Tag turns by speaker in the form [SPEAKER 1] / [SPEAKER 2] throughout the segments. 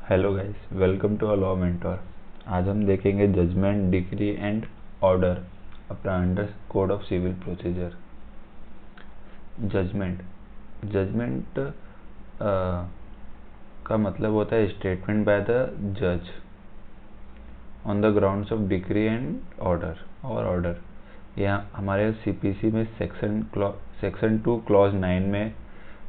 [SPEAKER 1] Hello guys, welcome to Law Mentor. आज हम देखेंगे जजमेंट, डिक्री एंड ऑर्डर अपना under code of civil procedure. Judgment judgment का मतलब होता है स्टेटमेंट बाय द जज on the grounds of decree and order. यहाँ हमारे सीपीसी में सेक्शन 2 क्लॉज 9 में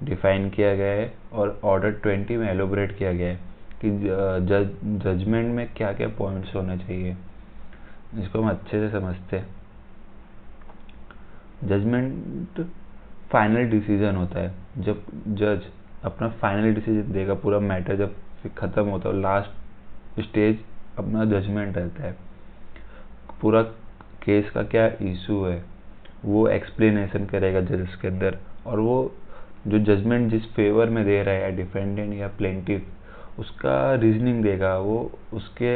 [SPEAKER 1] डिफाइन किया गया है और ऑर्डर 20 में एलोबरेट किया गया है कि जजमेंट में क्या क्या पॉइंट्स होने चाहिए। इसको हम अच्छे से समझते हैं। जजमेंट फाइनल डिसीजन होता है। जब जज अपना फाइनल डिसीजन देगा, पूरा मैटर जब खत्म होता है, लास्ट स्टेज अपना जजमेंट रहता है। पूरा केस का क्या इशू है वो एक्सप्लेनेशन करेगा जज के अंदर, और वो जो जजमेंट जिस फेवर में दे रहा है, डिफेंडेंट या प्लेंटिफ, उसका रीजनिंग देगा, वो उसके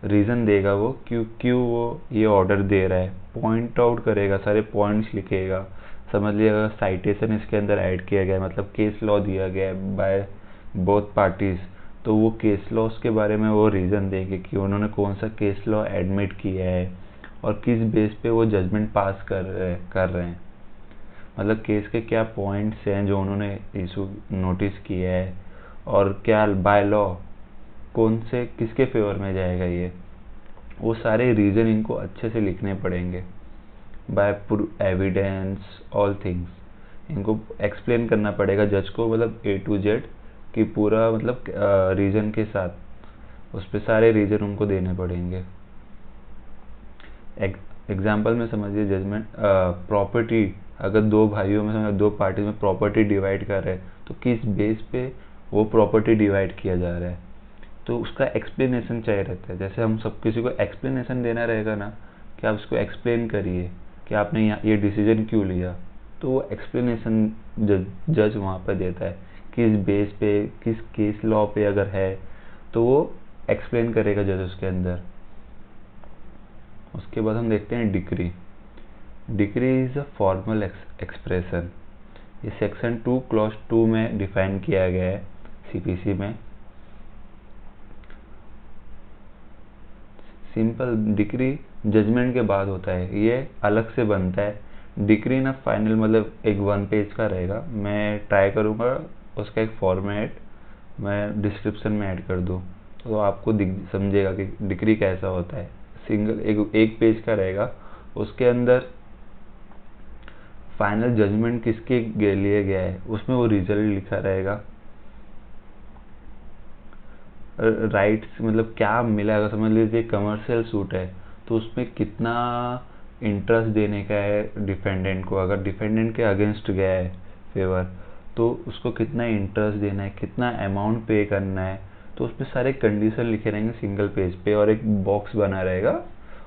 [SPEAKER 1] रीज़न देगा, वो क्यों वो ये ऑर्डर दे रहा है, पॉइंट आउट करेगा, सारे पॉइंट्स लिखेगा। समझ लिएगा साइटेशन इसके अंदर ऐड किया गया है, मतलब केस लॉ दिया गया है बाय बोथ पार्टीज, तो वो केस लॉस के बारे में वो रीज़न देंगे कि उन्होंने कौन सा केस लॉ एडमिट किया है और किस बेस पे वो जजमेंट पास कर रहे हैं। मतलब केस के क्या पॉइंट्स हैं जो उन्होंने इशू नोटिस किया है, और क्या बाय लॉ कौन से किसके फेवर में जाएगा, ये वो सारे रीज़न इनको अच्छे से लिखने पड़ेंगे। बाय एविडेंस ऑल थिंग्स इनको एक्सप्लेन करना पड़ेगा जज को, मतलब A to Z कि पूरा मतलब रीज़न के साथ उस पर सारे रीज़न उनको देने पड़ेंगे। एग्जाम्पल में समझिए, जजमेंट प्रॉपर्टी, अगर दो भाइयों में, दो पार्टी में प्रॉपर्टी डिवाइड कर रहे हैं, तो किस बेस पे वो प्रॉपर्टी डिवाइड किया जा रहा है, तो उसका एक्सप्लेनेशन चाहिए रहता है। जैसे हम सब किसी को एक्सप्लेनेशन देना रहेगा ना, कि आप उसको एक्सप्लेन करिए कि आपने यहाँ ये डिसीजन क्यों लिया, तो वो एक्सप्लेनेशन जज वहाँ पर देता है। किस बेस पे, किस केस लॉ पे अगर है, तो वो एक्सप्लेन करेगा जज उसके अंदर। उसके बाद हम देखते हैं decree. Decree is a formal expression. ये सेक्शन 2 क्लॉज 2 में डिफाइन किया गया है सीपीसी में। सिंपल डिक्री जजमेंट के बाद होता है, ये अलग से बनता है। डिक्री ना फाइनल मतलब एक 1 पेज का रहेगा। मैं ट्राई करूँगा उसका एक फॉर्मेट मैं डिस्क्रिप्शन में ऐड कर दूँ, तो आपको समझेगा कि डिक्री कैसा होता है। सिंगल एक पेज का रहेगा, उसके अंदर फाइनल जजमेंट किसके लिए गया है उसमें वो रिजल्ट लिखा रहेगा। राइट्स मतलब क्या मिला है, समझ लीजिए कमर्शियल सूट है तो उसमें कितना इंटरेस्ट देने का है डिफेंडेंट को। अगर डिफेंडेंट के अगेंस्ट गया है फेवर, तो उसको कितना इंटरेस्ट देना है, कितना अमाउंट पे करना है, तो उस पर सारे कंडीशन लिखे रहेंगे सिंगल पेज पे, और एक बॉक्स बना रहेगा,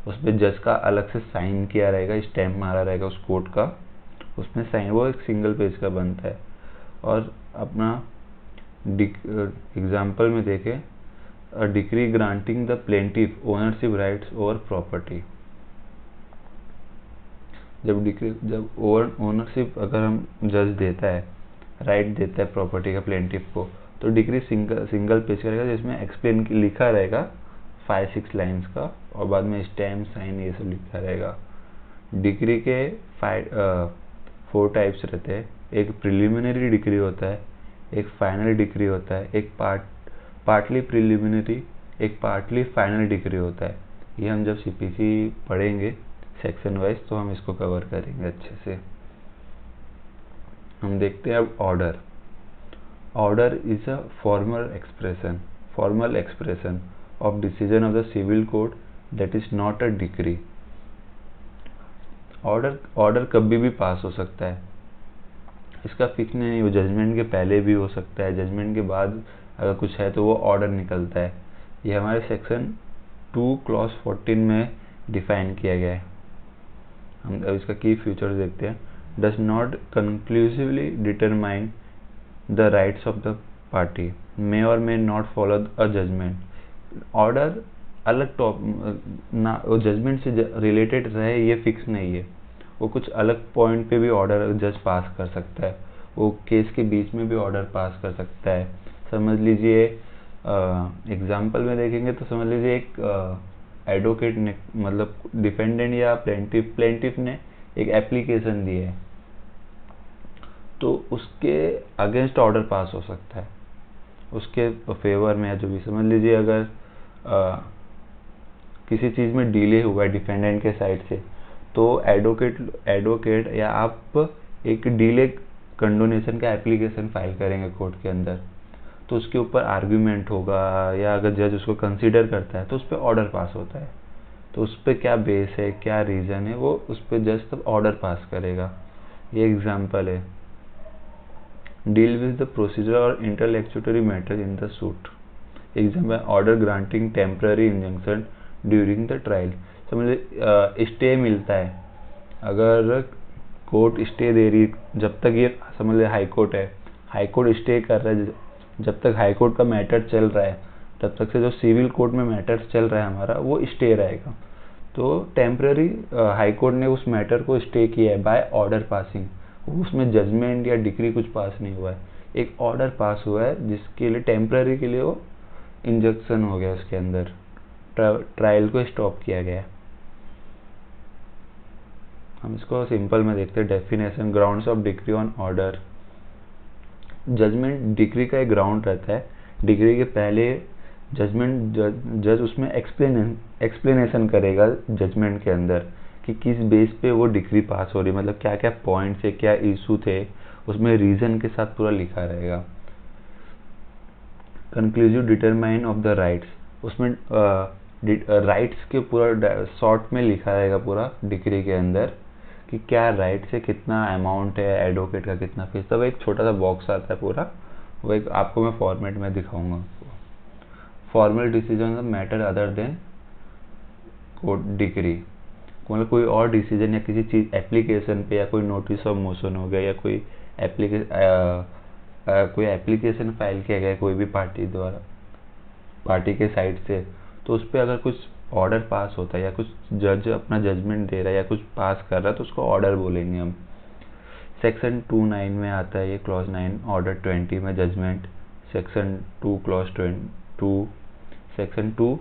[SPEAKER 1] उस पर जज का अलग से साइन किया रहेगा, स्टैम्प मारा रहेगा उस कोर्ट का, उसमें साइन, वो एक सिंगल पेज का बनता है। और अपना एग्जाम्पल में देखें, a decree granting the plaintiff ownership rights over property। जब ओनरशिप अगर हम जज देता है, राइट देता है प्रॉपर्टी का प्लेंटिफ को, तो डिक्री सिंगल पेज करेगा जिसमें एक्सप्लेन लिखा रहेगा 5-6 लाइंस का, और बाद में स्टैम्प साइन ये सब लिखा रहेगा। डिक्री के 4 टाइप्स रहते हैं। एक प्रिलिमिनरी डिक्री होता है, एक फाइनल डिक्री होता है, एक पार्टली प्रिलिमिनरी, एक पार्टली फाइनल डिक्री होता है। ये हम जब सीपीसी पढ़ेंगे सेक्शन वाइज तो हम इसको कवर करेंगे अच्छे से। हम देखते हैं अब order. Order is a formal expression of decision of the civil court that is not a decree. Order कभी भी पास हो सकता है, इसका फिक्स नहीं, वो जजमेंट के पहले भी हो सकता है, जजमेंट के बाद अगर कुछ है तो वो ऑर्डर निकलता है। ये हमारे सेक्शन 2 क्लॉज 14 में डिफाइन किया गया है। हम अब इसका की फीचर्स देखते हैं। Does not conclusively determine the rights of the party, may or may not follow a judgment. Order अलग ना वो जजमेंट से रिलेटेड रहे ये फिक्स नहीं है, वो कुछ अलग पॉइंट पे भी ऑर्डर जज पास कर सकता है, वो केस के बीच में भी ऑर्डर पास कर सकता है। समझ लीजिए एग्जाम्पल में देखेंगे तो समझ लीजिए एक एडवोकेट ने, मतलब डिफेंडेंट या प्लेंटिफ ने एक एप्लीकेशन दी है, तो उसके अगेंस्ट ऑर्डर पास हो सकता है, उसके फेवर में या जो भी। समझ लीजिए अगर किसी चीज़ में डिले हुआ है डिफेंडेंट के साइड से, तो एडवोकेट या आप एक डिले कंडोनेशन का एप्लीकेशन फाइल करेंगे कोर्ट के अंदर, तो उसके ऊपर आर्ग्यूमेंट होगा, या अगर जज उसको कंसीडर करता है तो उस पर ऑर्डर पास होता है। तो उस पर क्या बेस है, क्या रीज़न है, वो उस पर जज तब ऑर्डर पास करेगा। ये एग्जांपल है। डील विद द प्रोसीजर और interlocutory matter in the suit. Example, order granting temporary injunction during the trial. समझ स्टे मिलता है, अगर कोर्ट स्टे दे रही, जब तक ये समझ ले हाई कोर्ट है, हाई कोर्ट स्टे कर रहा है, जब तक हाई कोर्ट का मैटर चल रहा है तब तक से जो सिविल कोर्ट में मैटर चल रहा है हमारा, वो स्टे रहेगा। तो टेम्पररी हाई कोर्ट ने उस मैटर को स्टे किया है बाय ऑर्डर पासिंग, उसमें जजमेंट या डिक्री कुछ पास नहीं हुआ है, एक ऑर्डर पास हुआ है जिसके लिए टेम्पररी के लिए वो इंजंक्शन हो गया, उसके अंदर ट्रायल को स्टॉप किया गया। हम इसको सिंपल में देखते हैं। Definition, grounds of decree on order. Judgment decree का एक ग्राउंड रहता है, डिक्री के पहले जजमेंट जज उसमें एक्सप्लेनेशन करेगा जजमेंट के अंदर कि किस बेस पे वो डिक्री पास हो रही, मतलब क्या क्या पॉइंट्स है, क्या इशू थे, उसमें रीजन के साथ पूरा लिखा रहेगा। Conclusive determine of the rights, उसमें राइट्स के पूरा शॉर्ट में लिखा रहेगा पूरा डिक्री के अंदर कि क्या राइट्स है, कितना अमाउंट है, एडवोकेट का कितना फीस। तब एक छोटा सा बॉक्स आता है पूरा, वो एक आपको मैं फॉर्मेट में दिखाऊंगा। Formal decision matter other than court decree, मतलब कोई और डिसीजन या किसी चीज़ एप्लीकेशन पे, या कोई नोटिस ऑफ मोशन हो गया, या कोई एप्लीकेशन फाइल किया गया कोई भी पार्टी द्वारा, पार्टी के साइड से, तो उस पर अगर कुछ ऑर्डर पास होता है या कुछ जज अपना जजमेंट दे रहा है या कुछ पास कर रहा है, तो उसको ऑर्डर बोलेंगे हम। सेक्शन 2(9) में आता है ये, क्लॉज 9, ऑर्डर 20 में judgment. Section 2 clause 2, section 2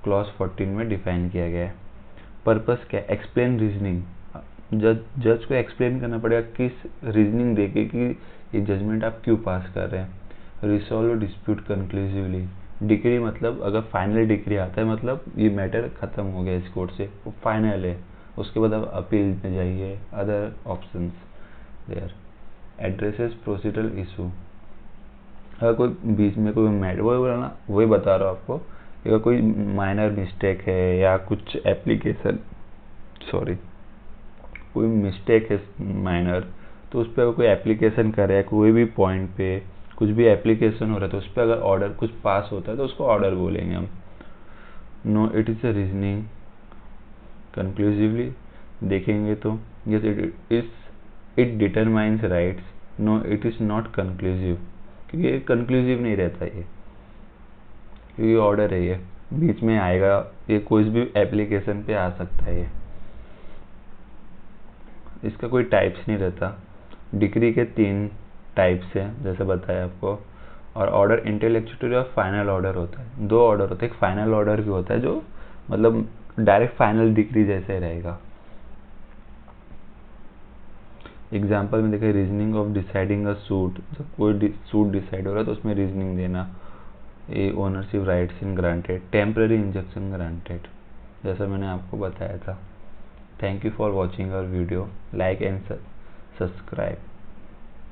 [SPEAKER 1] clause 14 में डिफाइन किया गया है। पर्पस क्या है? Explain reasoning. जज को एक्सप्लेन करना पड़ेगा किस रीजनिंग देके कि ये जजमेंट आप क्यों पास कर रहे हैं। Resolve dispute conclusively. डिक्री मतलब अगर फाइनल डिक्री आता है, मतलब ये मैटर खत्म हो गया इस कोर्ट से, वो फाइनल है, उसके बाद आप अपील में जाइए, other options there. Addresses procedural issue. अगर कोई बीच में कोई मैटर, वही बता रहा हूँ आपको, अगर कोई माइनर मिस्टेक है या कुछ एप्लीकेशन, कोई मिस्टेक है माइनर, तो उस पर अगर कोई एप्लीकेशन करे या कोई भी पॉइंट पे कुछ भी एप्लीकेशन हो रहा है, तो उस पर अगर ऑर्डर कुछ पास होता है तो उसको ऑर्डर बोलेंगे हम। No it is a reasoning conclusively देखेंगे तो yes it determines rights. No it is not conclusive, क्योंकि ये कंक्लूसिव नहीं रहता ये, क्योंकि ऑर्डर है, ये बीच में आएगा, ये कोई भी एप्लीकेशन पे आ सकता है, ये इसका कोई टाइप्स नहीं रहता। डिक्री के 3 टाइप्स हैं जैसे बताया आपको, और ऑर्डर इंटेलेक्चुअल और फाइनल ऑर्डर होता है। 2 ऑर्डर होते हैं, एक फाइनल ऑर्डर भी होता है जो मतलब डायरेक्ट फाइनल डिक्री जैसे रहेगा। एग्जाम्पल में देखें, reasoning of deciding a suit, जब कोई सूट डिसाइड हो रहा है तो उसमें रीजनिंग देना। A ownership rights in granted, temporary injunction granted, जैसा मैंने आपको बताया था। Thank you for watching our video, like and subscribe.